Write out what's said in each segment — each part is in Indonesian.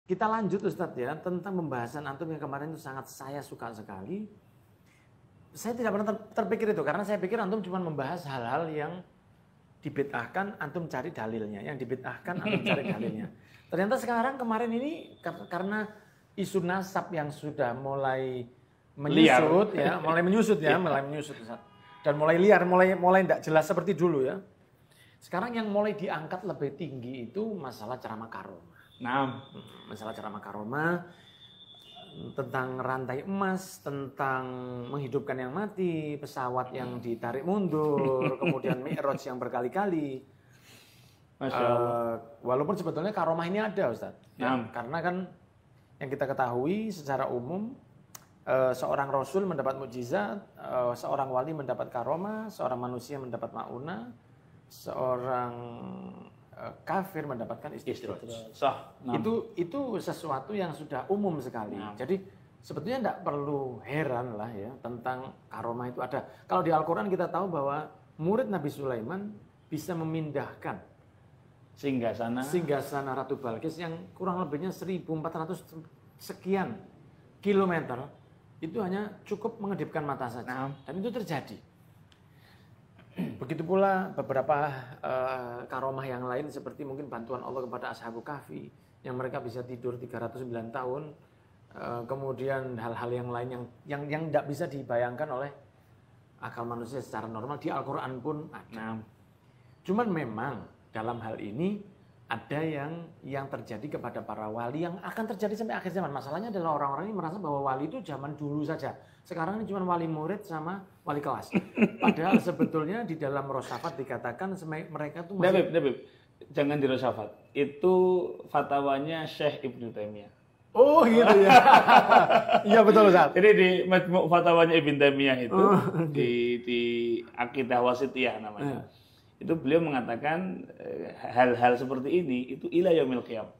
kita lanjut Ustadz ya, tentang pembahasan antum yang kemarin itu sangat saya suka sekali. Saya tidak pernah terpikir itu, karena saya pikir antum cuma membahas hal-hal yang dibid'ahkan, antum cari dalilnya. Yang dibid'ahkan, antum cari dalilnya. Ternyata sekarang kemarin ini karena isu nasab yang sudah mulai menyusut ya, mulai menyusut Ustadz. Dan mulai liar, mulai tidak jelas seperti dulu ya. Sekarang yang mulai diangkat lebih tinggi itu masalah ceramah karomah. Nah, masalah ceramah karomah tentang rantai emas, tentang menghidupkan yang mati, pesawat yang ditarik mundur, kemudian mi'raj yang berkali-kali. Masya Allah. Walaupun sebetulnya karomah ini ada, Ustaz. Ya, karena kan yang kita ketahui secara umum seorang rasul mendapat mukjizat, seorang wali mendapat karomah, seorang manusia mendapat maunah, seorang kafir mendapatkan istidraj. Itu sesuatu yang sudah umum sekali. Jadi sebetulnya tidak perlu heran lah ya tentang karomah itu ada. Kalau di Al-Quran kita tahu bahwa murid Nabi Sulaiman bisa memindahkan singgasana Ratu Balkis yang kurang lebihnya 1.400 sekian kilometer itu hanya cukup mengedipkan mata saja. Dan itu terjadi. Begitu pula beberapa karomah yang lain seperti mungkin bantuan Allah kepada Ashabul Kahfi yang mereka bisa tidur 309 tahun. Kemudian hal-hal yang lain yang tidak bisa dibayangkan oleh akal manusia secara normal, di Al-Quran pun ada. Cuman memang dalam hal ini ada yang terjadi kepada para wali yang akan terjadi sampai akhir zaman. Masalahnya adalah orang-orang ini merasa bahwa wali itu zaman dulu saja. Sekarang ini cuma wali murid sama wali kelas. Padahal sebetulnya di dalam Rosafat dikatakan mereka itu masih... Beb, jangan di Rosafat. Itu fatwanya Syekh Ibnu Taimiyah. Oh gitu ya. Iya betul Ustaz. Jadi di Majmu' fatwanya Ibnu Taimiyah itu di Aqidah Wasithiyah namanya. Itu beliau mengatakan hal-hal seperti ini itu ila yaumil qiyamah.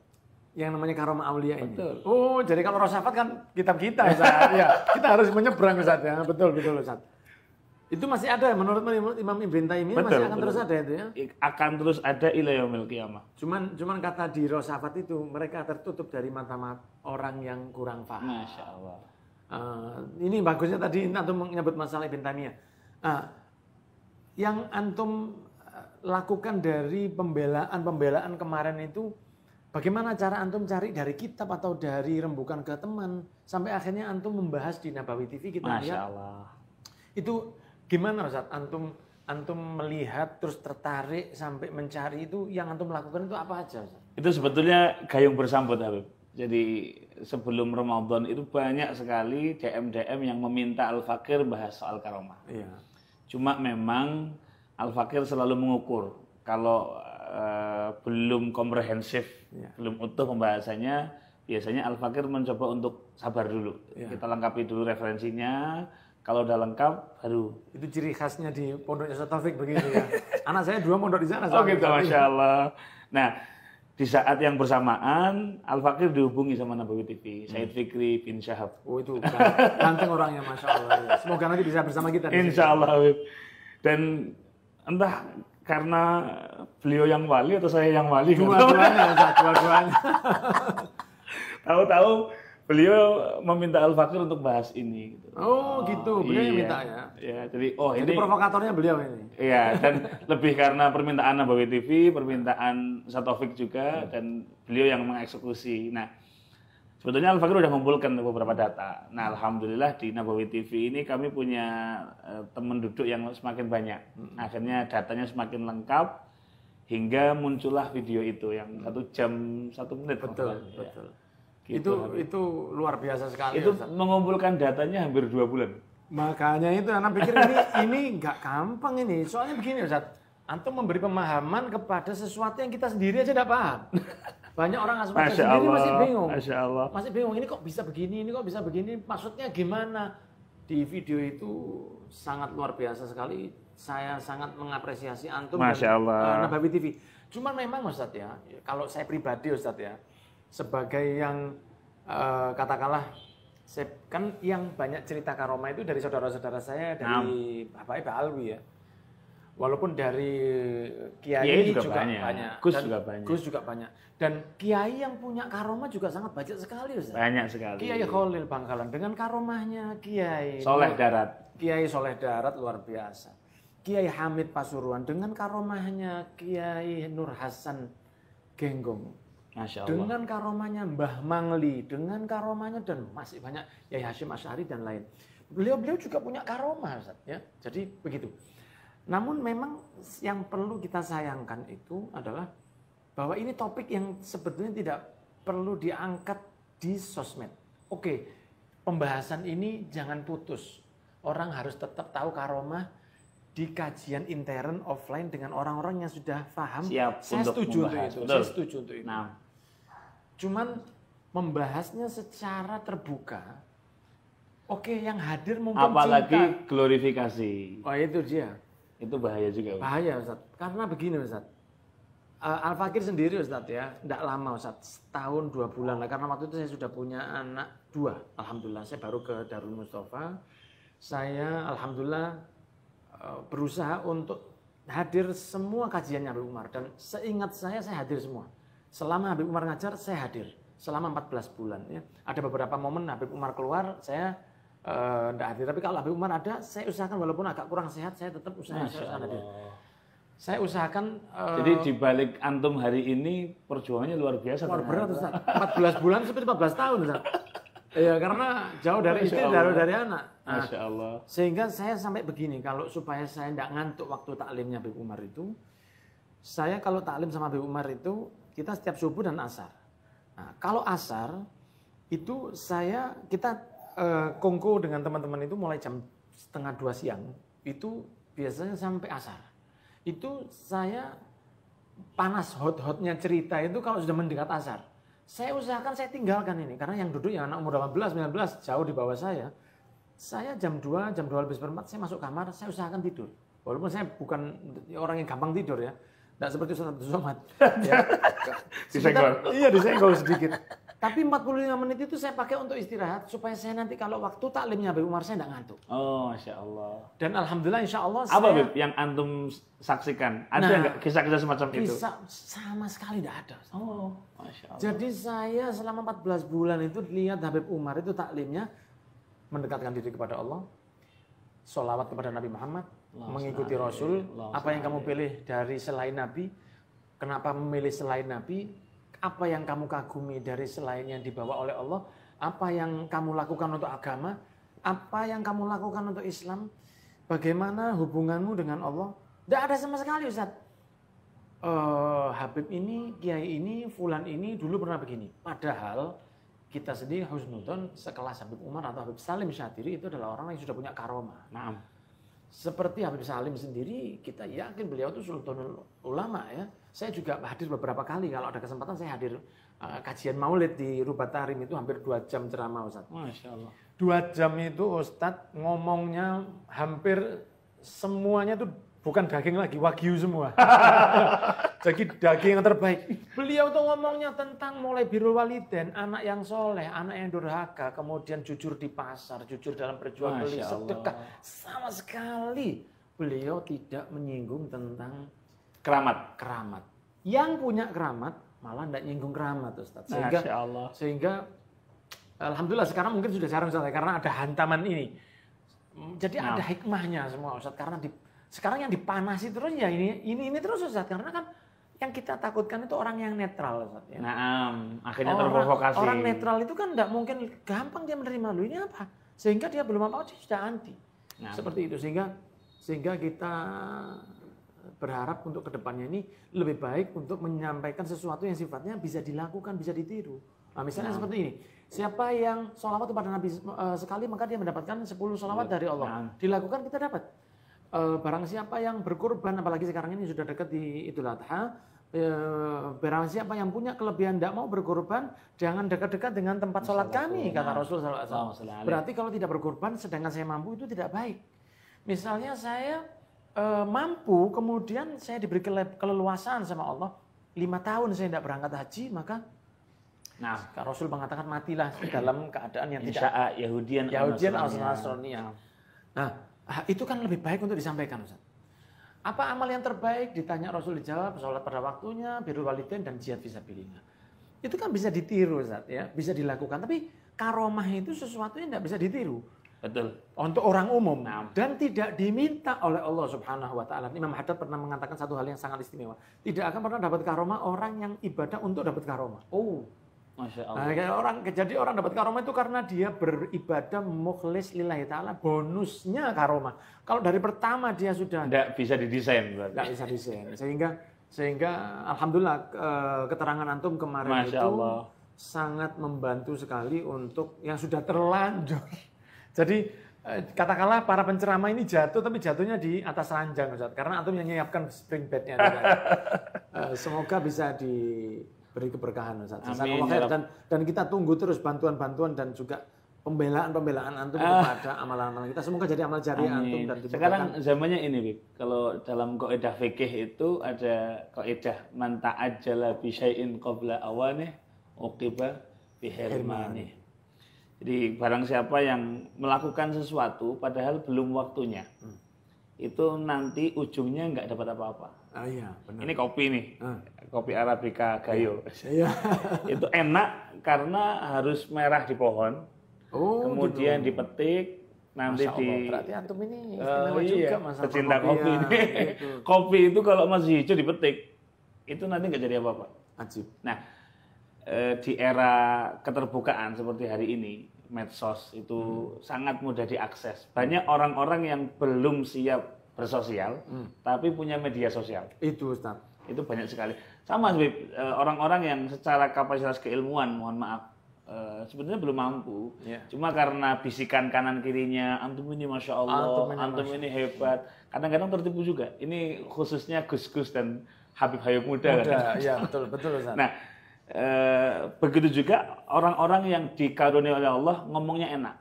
Yang namanya karomah aulia ini. Betul. Oh, jadi kalau Rosafat kan kitab kita Ustaz. Ya, kita harus menyeberang Ustaz ya. Betul Ustaz. Itu masih ada menurut Imam Ibn Taimiyah masih akan terus ada itu ya. Akan terus ada ila yaumil qiyamah. Cuman kata di Rosafat itu mereka tertutup dari mata orang yang kurang paham. Masya Allah. Ini bagusnya tadi antum menyebut masalah Ibn Taimiyah. Yang antum lakukan dari pembelaan kemarin itu, bagaimana cara antum cari dari kitab atau dari rembukan ke teman sampai akhirnya antum membahas di Nabawi TV kita lihat. Allah. Itu gimana Ustaz? Antum melihat terus tertarik sampai mencari itu yang antum lakukan itu apa aja Ustaz? Itu sebetulnya gayung bersambut Habib. Jadi sebelum Ramadan itu banyak sekali DM yang meminta Al-Fakir bahas soal karomah. Iya. Cuma memang Al-Fakir selalu mengukur kalau belum komprehensif, belum utuh pembahasannya, biasanya Al-Fakir mencoba untuk sabar dulu. Kita lengkapi dulu referensinya, kalau udah lengkap baru. Itu ciri khasnya di Pondoknya Ustaz Taufik begitu ya. Anak saya 2 mondok di sana. Oh gitu, Masya Allah. Nah, di saat yang bersamaan Al-Fakir dihubungi sama Nabawi TV, Said Fikri bin Syahab. Oh itu ganteng orangnya, Masya Allah. Ya. Semoga nanti bisa bersama kita. Insya Allah, Habib. Dan entah karena beliau yang wali atau saya yang wali. Dua-duanya. Tahu-tahu beliau meminta Al-Fakir untuk bahas ini. Gitu. Oh gitu, beliau yang minta ya. Ya, jadi ini provokatornya beliau ini. Iya, dan lebih karena permintaan Nabawi TV, permintaan Ustaz Taufik juga, dan beliau yang mengeksekusi. Nah, sebetulnya Al-Fakir sudah mengumpulkan beberapa data. Nah, alhamdulillah di Nabawi TV ini kami punya teman duduk yang semakin banyak. Akhirnya datanya semakin lengkap hingga muncullah video itu yang 1 jam 1 menit. Betul. Gitu, itu luar biasa sekali. Itu mengumpulkan datanya hampir 2 bulan. Makanya itu anak pikir ini nggak gampang ini. Soalnya begini Ustaz, antum memberi pemahaman kepada sesuatu yang kita sendiri aja tidak paham. Banyak orang asal sendiri masih bingung. Masya Allah. Masih bingung, ini kok bisa begini, ini kok bisa begini, maksudnya gimana? Di video itu sangat luar biasa sekali. Saya sangat mengapresiasi antum dan Nabawi TV. Cuman memang Ustaz ya, kalau saya pribadi Ustaz ya, sebagai yang katakanlah kan yang banyak cerita karomah itu dari saudara-saudara saya, dari Bapak Ibu Alwi ya. Walaupun dari kiai Kiai juga juga banyak. banyak. Gus Dan juga banyak. Gus juga banyak. Dan kiai yang punya karomah juga sangat banyak sekali, Ustaz. Banyak sekali. Kiai Khalil Bangkalan dengan karomahnya Kiai Soleh Darat. Kiai Soleh Darat luar biasa. Kiai Hamid Pasuruan dengan karomahnya Kiai Nur Hasan Genggong. Masya Allah. Dengan karomahnya Mbah Mangli, dengan karomahnya dan masih banyak Yai Hashim Asy'ari dan lain. Beliau juga punya karomah, Ustaz, ya. Jadi begitu. Namun memang yang perlu kita sayangkan itu adalah bahwa ini topik yang sebetulnya tidak perlu diangkat di sosmed. Oke, pembahasan ini jangan putus. Orang harus tetap tahu karomah di kajian intern offline dengan orang-orang yang sudah paham. Siap saya untuk setuju untuk membahas. itu. Betul. Saya setuju untuk itu. Nah, Cuman membahasnya secara terbuka. Oke, yang hadir mungkin apalagi glorifikasi. Oh, itu dia. Itu bahaya juga. Ustaz. Bahaya, Ustaz. Karena begini, Ustaz. Al-Fakir sendiri, Ustaz, ya. Tidak lama, Ustaz. Setahun 2 bulan lah. Karena waktu itu saya sudah punya anak 2. Alhamdulillah, saya baru ke Darul Mustafa. Saya, Alhamdulillah, berusaha untuk hadir semua kajiannya Habib Umar. Dan seingat saya hadir semua. Selama Habib Umar ngajar, saya hadir. Selama 14 bulan. Ya. Ada beberapa momen Habib Umar keluar, saya tidak hadir. Tapi kalau Habib Umar ada, saya usahakan walaupun agak kurang sehat, saya tetap usahakan hadir. Saya usahakan. Jadi di balik antum hari ini perjuangannya luar biasa. Luar berat, Ustaz. 14 bulan seperti 14 tahun, Ustaz. Iya, karena jauh dari istri, jauh dari anak. Nah, Masya Allah. sehingga saya sampai begini, kalau supaya saya tidak ngantuk waktu taklimnya Habib Umar itu, saya kalau taklim sama Habib Umar itu, kita setiap subuh dan asar. Nah, kalau asar, itu kita kongko dengan teman-teman itu mulai jam 1:30 siang, itu biasanya sampai asar. Itu saya panas hot-hotnya cerita itu kalau sudah mendekat asar. Saya usahakan saya tinggalkan ini karena yang duduk yang anak umur 18, 19 jauh di bawah saya. Saya jam 2 lebih seperempat saya masuk kamar, saya usahakan tidur. Walaupun saya bukan orang yang gampang tidur ya. Tidak seperti Ustaz Abdul Somad. Ya. Disenggol. Iya, disenggol sedikit. Tapi 45 menit itu saya pakai untuk istirahat supaya saya nanti kalau waktu taklimnya Habib Umar saya tidak ngantuk. Oh, Masya Allah. Dan Alhamdulillah insya Allah Apa Bib yang antum saksikan? Ada nggak kisah-kisah semacam itu? Kisah sama sekali tidak ada. Oh, Masya Allah. Jadi saya selama 14 bulan itu lihat Habib Umar itu taklimnya mendekatkan diri kepada Allah, sholawat kepada Nabi Muhammad, mengikuti Rasul. Apa yang kamu pilih dari selain Nabi? Kenapa memilih selain Nabi? Apa yang kamu kagumi dari selain yang dibawa oleh Allah? Apa yang kamu lakukan untuk agama? Apa yang kamu lakukan untuk Islam? Bagaimana hubunganmu dengan Allah? Tidak ada sama sekali, Ustaz. Habib ini, Kiai ini, Fulan ini dulu pernah begini. Padahal kita sendiri husnudzon sekelas Habib Umar atau Habib Salim Syadiri itu adalah orang yang sudah punya karomah. Nah, Seperti Habib Salim sendiri, kita yakin beliau itu sultanul ulama ya. Saya juga hadir beberapa kali, kalau ada kesempatan saya hadir kajian maulid di Rubat Tarim itu hampir 2 jam ceramah, Ustaz. Masya Allah. 2 jam itu Ustaz ngomongnya hampir semuanya tuh bukan daging lagi, wagyu semua. Jadi daging yang terbaik. Beliau tuh ngomongnya tentang mulai birrul walidain, anak yang soleh, anak yang durhaka, kemudian jujur di pasar, jujur dalam berjual beli, sedekah. Sama sekali beliau tidak menyinggung tentang keramat. Yang punya keramat malah tidak nyinggung keramat, Ustaz. Sehingga alhamdulillah sekarang mungkin sudah jarang, Ustaz, karena ada hantaman ini. Jadi ada hikmahnya semua, Ustaz, karena sekarang yang dipanasi terus ya ini terus, Ustaz, karena kan yang kita takutkan itu orang yang netral, Ustaz, ya. Akhirnya terprovokasi. Orang netral itu kan tidak mungkin gampang dia menerima lu ini apa, sehingga dia belum apa-apa dia sudah anti. Seperti itu, sehingga kita berharap untuk kedepannya ini lebih baik untuk menyampaikan sesuatu yang sifatnya bisa dilakukan, bisa ditiru. Nah, misalnya seperti ini, siapa yang sholawat kepada Nabi sekali maka dia mendapatkan 10 sholawat dari Allah. Dilakukan kita dapat. Barang siapa yang berkorban, apalagi sekarang ini sudah dekat di Idul Adha, barang siapa yang punya kelebihan tidak mau berkorban, jangan dekat-dekat dengan tempat sholat kami, kata Rasul SAW. Berarti kalau tidak berkorban, sedangkan saya mampu itu tidak baik. Misalnya saya mampu, kemudian saya diberi keleluasaan sama Allah, 5 tahun saya tidak berangkat haji, maka Rasul mengatakan matilah dalam keadaan yang tidak Yahudian atau Nasrani. Nah, itu kan lebih baik untuk disampaikan, Ustaz. Apa amal yang terbaik? Ditanya Rasul dijawab, sholat pada waktunya, birrul walidain dan jihad fisabilillah. Itu kan bisa ditiru, Ustaz, ya, bisa dilakukan. Tapi karomah itu sesuatu yang tidak bisa ditiru. Betul. Untuk orang umum dan tidak diminta oleh Allah Subhanahu wa taala. Imam Haddad pernah mengatakan satu hal yang sangat istimewa. Tidak akan pernah dapat karomah orang yang ibadah untuk dapat karomah. Oh, Masya Allah. Jadi orang dapat karomah itu karena dia beribadah mukhlis lillahi taala, bonusnya karomah. Kalau dari pertama dia sudah tidak bisa didesain berarti. Tidak bisa desain. Sehingga alhamdulillah keterangan antum kemarin Masya itu Allah. sangat membantu sekali untuk yang sudah terlanjur. Jadi katakanlah para penceramah ini jatuh, tapi jatuhnya di atas ranjang, Ustaz. Karena antum yang menyiapkan spring bed-nya. Semoga bisa diberi keberkahan, Ustaz. Amin. Dan kita tunggu terus bantuan-bantuan dan juga pembelaan antum kepada amalan-amalan kita. Semoga jadi amal jariah antum. Dan sekarang zamannya ini, Bib. Kalau dalam kaidah fikih itu ada kaidah man ta'ajjala bi syai'in qabla awanih uqiba bi hirmanih. Jadi barang siapa yang melakukan sesuatu padahal belum waktunya, itu nanti ujungnya nggak dapat apa-apa. Iya, benar. Ini kopi nih, kopi Arabica Gayo. Iya. Itu enak karena harus merah di pohon, kemudian gitu. Dipetik, nanti berarti antum ini istimewa juga masalah pecinta kopi ini. Gitu. Kopi itu kalau masih hijau dipetik, itu nanti nggak jadi apa-apa. Ajib. Nah, di era keterbukaan seperti hari ini, medsos itu sangat mudah diakses. Banyak orang-orang yang belum siap bersosial, tapi punya media sosial. Itu, Ustaz. Itu banyak sekali. Sama seperti orang-orang yang secara kapasitas keilmuan, mohon maaf, sebenarnya belum mampu. Cuma karena bisikan kanan kirinya, antum ini Masya Allah, antum ini hebat. Kadang-kadang tertipu juga. Ini khususnya Gus-Gus dan Habib Muda. Kan? Ya, betul Ustaz. Nah, begitu juga orang-orang yang dikaruniai oleh Allah ngomongnya enak.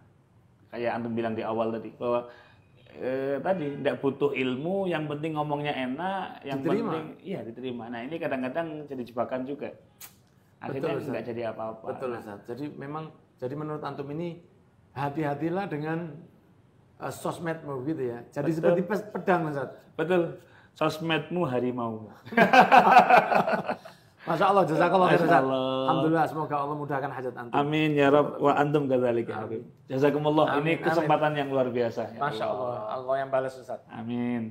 Kayak antum bilang di awal tadi bahwa tadi tidak butuh ilmu, yang penting ngomongnya enak, yang diterima. Penting iya diterima. Nah, ini kadang-kadang jadi jebakan juga. Akhirnya nggak jadi apa-apa. Betul, Ustaz. Jadi menurut antum ini hati-hatilah dengan sosmedmu gitu ya. Jadi betul. Seperti pedang, Ustaz. Betul. Sosmedmu harimau. Masya Allah, jazakallah khairan. Alhamdulillah, semoga Allah mudahkan hajat antum. Amin ya Rabb wa antum kadzalika. Jazakumullah. Ini kesempatan yang luar biasa. Masya Allah, Allah yang balas, Ustaz. Amin.